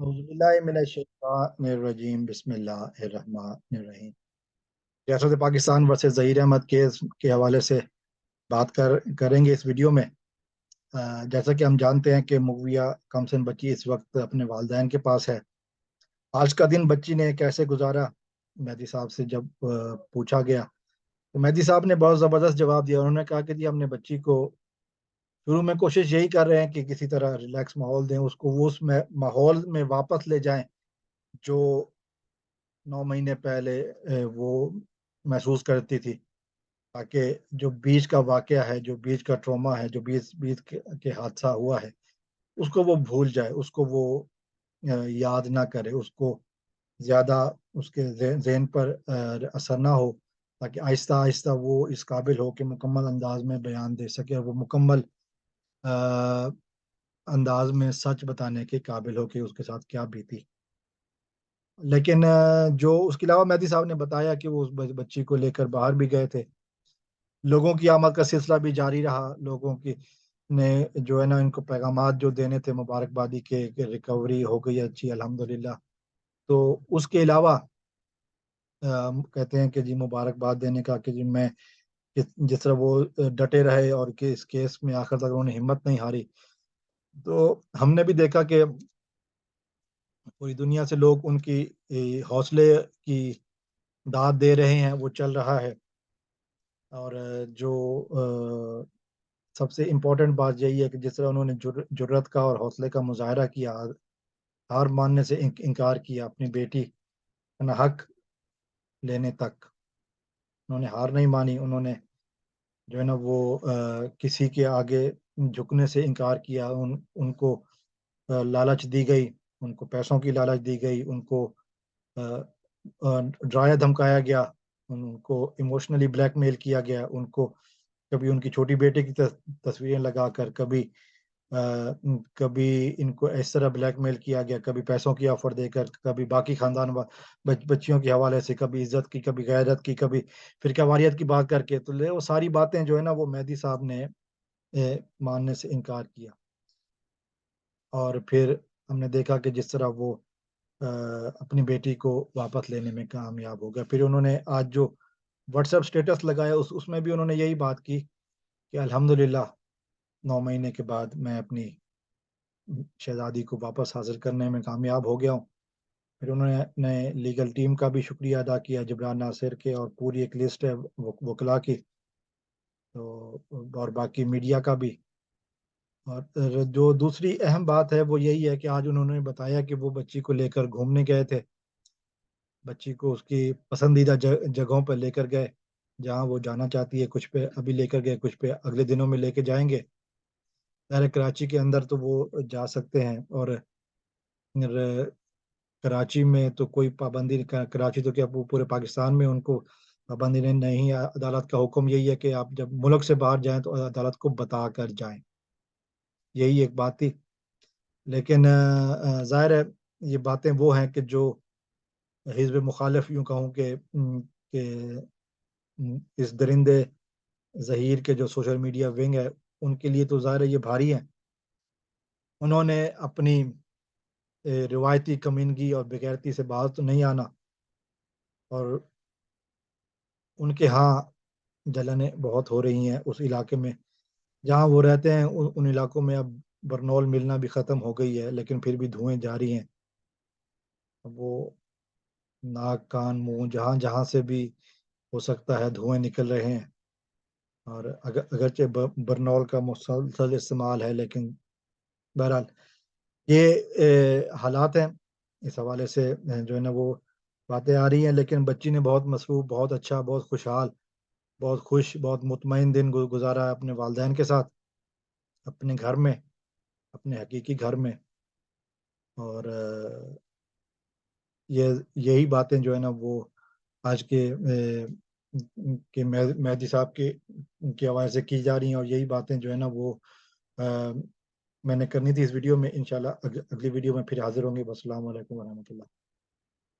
औज़ुबिल्लाहिमिनश्शैतानिर्रजीम बिस्मिल्लाहिर्रहमानिर्रहीम। रियासत Pakistan versus Zaheer Ahmad case के हवाले से बात करेंगे इस वीडियो में। जैसा कि हम जानते हैं कि मुगविया कमसन बच्ची इस वक्त अपने वालिदैन के पास है। आज का दिन बच्ची ने कैसे गुजारा, मेहदी साहब से जब पूछा गया तो मेहदी साहब ने बहुत ज़बरदस्त जवाब दिया। उन्होंने कहा कि जी हमने बच्ची को शुरू में कोशिश यही कर रहे हैं कि किसी तरह रिलैक्स माहौल दें, उसको वो उस माहौल में वापस ले जाएं जो 9 महीने पहले वो महसूस करती थी, ताकि जो बीच का वाकया है, जो बीच का ट्रॉमा है, जो बीच बीच के हादसा हुआ है, उसको वो भूल जाए, उसको वो याद ना करे, उसको ज़्यादा उसके ज़हन पर असर ना हो, ताकि आहिस्ता आहिस्ता वो इस काबिल हो कि मुकम्मल अंदाज में बयान दे सके और वो मुकम्मल अ, अंदाज में सच बताने के काबिल हो कि उसके साथ क्या बीती। लेकिन जो उसके अलावा मेहदी साहब ने बताया कि वो उस बच्ची को लेकर बाहर भी गए थे। लोगों की आमद का सिलसिला भी जारी रहा। लोगों की ने जो है ना इनको पैगामात जो देने थे मुबारकबादी के कि रिकवरी हो गई अच्छी अल्हम्दुलिल्लाह। तो उसके अलावा कहते हैं कि जी मुबारकबाद देने का कि जी मैं जिस तरह वो डटे रहे और कि इस केस में आखिर तक उन्होंने हिम्मत नहीं हारी। तो हमने भी देखा कि पूरी दुनिया से लोग उनकी हौसले की दाद दे रहे हैं, वो चल रहा है। और जो सबसे इम्पोर्टेंट बात यही है कि जिस तरह उन्होंने जुर्रत का और हौसले का मुजाहरा किया, हार मानने से इनकार किया, अपनी बेटी का हक लेने तक उन्होंने हार नहीं मानी। उन्होंने जो है ना वो किसी के आगे झुकने से इनकार किया। उनको लालच दी गई, उनको पैसों की लालच दी गई, उनको डराया धमकाया गया, उनको इमोशनली ब्लैकमेल किया गया, उनको कभी उनकी छोटी बेटे की तस्वीरें लगाकर, कभी इनको इस तरह ब्लैकमेल किया गया, कभी पैसों की ऑफर देकर, कभी बाकी खानदान बच्चियों के हवाले से, कभी इज्जत की, कभी गैरत की, कभी फिरकावारियत की बात करके। तो वो सारी बातें जो है ना वो मेहदी साहब ने मानने से इनकार किया। और फिर हमने देखा कि जिस तरह वो अपनी बेटी को वापस लेने में कामयाब हो गया। फिर उन्होंने आज जो व्हाट्सएप स्टेटस लगाया उसमें भी उन्होंने यही बात की कि अल्हम्दुलिल्लाह 9 महीने के बाद मैं अपनी शहजादी को वापस हासिल करने में कामयाब हो गया हूँ। फिर उन्होंने लीगल टीम का भी शुक्रिया अदा किया, जबरान नासिर के, और पूरी एक लिस्ट है वकला की, तो और बाकी मीडिया का भी। और जो दूसरी अहम बात है वो यही है कि आज उन्होंने बताया कि वो बच्ची को लेकर घूमने गए थे, बच्ची को उसकी पसंदीदा जगहों पर लेकर गए जहाँ वो जाना चाहती है। कुछ पे अभी लेकर गए, कुछ पे अगले दिनों में लेके जाएंगे। ज़ाहिर है कराची के अंदर तो वो जा सकते हैं, और कराची में तो कोई पाबंदी नहीं। कराची तो क्या पूरे पाकिस्तान में उनको पाबंदी नहीं है। अदालत का हुक्म यही है कि आप जब मुल्क से बाहर जाएं तो अदालत को बता कर जाएं, यही एक बात थी। लेकिन ज़ाहिर है ये बातें वो हैं कि जो हिज़्ब मुखालिफ, यूँ कहूँ कि इस दरिंदे ज़हीर के जो सोशल मीडिया विंग है, उनके लिए तो ज़ाहिर है ये भारी है। उन्होंने अपनी रिवायती कमीनगी और बेगैरती से बाहर तो नहीं आना, और उनके यहाँ जलनें बहुत हो रही हैं उस इलाके में जहाँ वो रहते हैं। उन इलाकों में अब बरनौल मिलना भी ख़त्म हो गई है, लेकिन फिर भी धुएं जारी हैं। अब वो नाक कान मुंह जहाँ जहाँ से भी हो सकता है धुएं निकल रहे हैं। और अगरचे बरनौल का मुसलसल इस्तेमाल है, लेकिन बहरहाल ये हालात हैं। इस हवाले से जो है ना वो बातें आ रही हैं। लेकिन बच्ची ने बहुत मसरूफ़, बहुत अच्छा, बहुत खुशहाल, बहुत खुश, बहुत मुतमईन दिन गुजारा है अपने वालिदैन के साथ, अपने घर में, अपने हकीकी घर में। और ये यही बातें जो है ना वो आज के मेहदी साहब के हवाले से की जा रही हैं। और यही बातें जो है ना वो अ, मैंने करनी थी इस वीडियो में। इंशाल्लाह अगली वीडियो में फिर हाजिर होंगे। अस्सलाम वालेकुम वरहमतुल्लाह।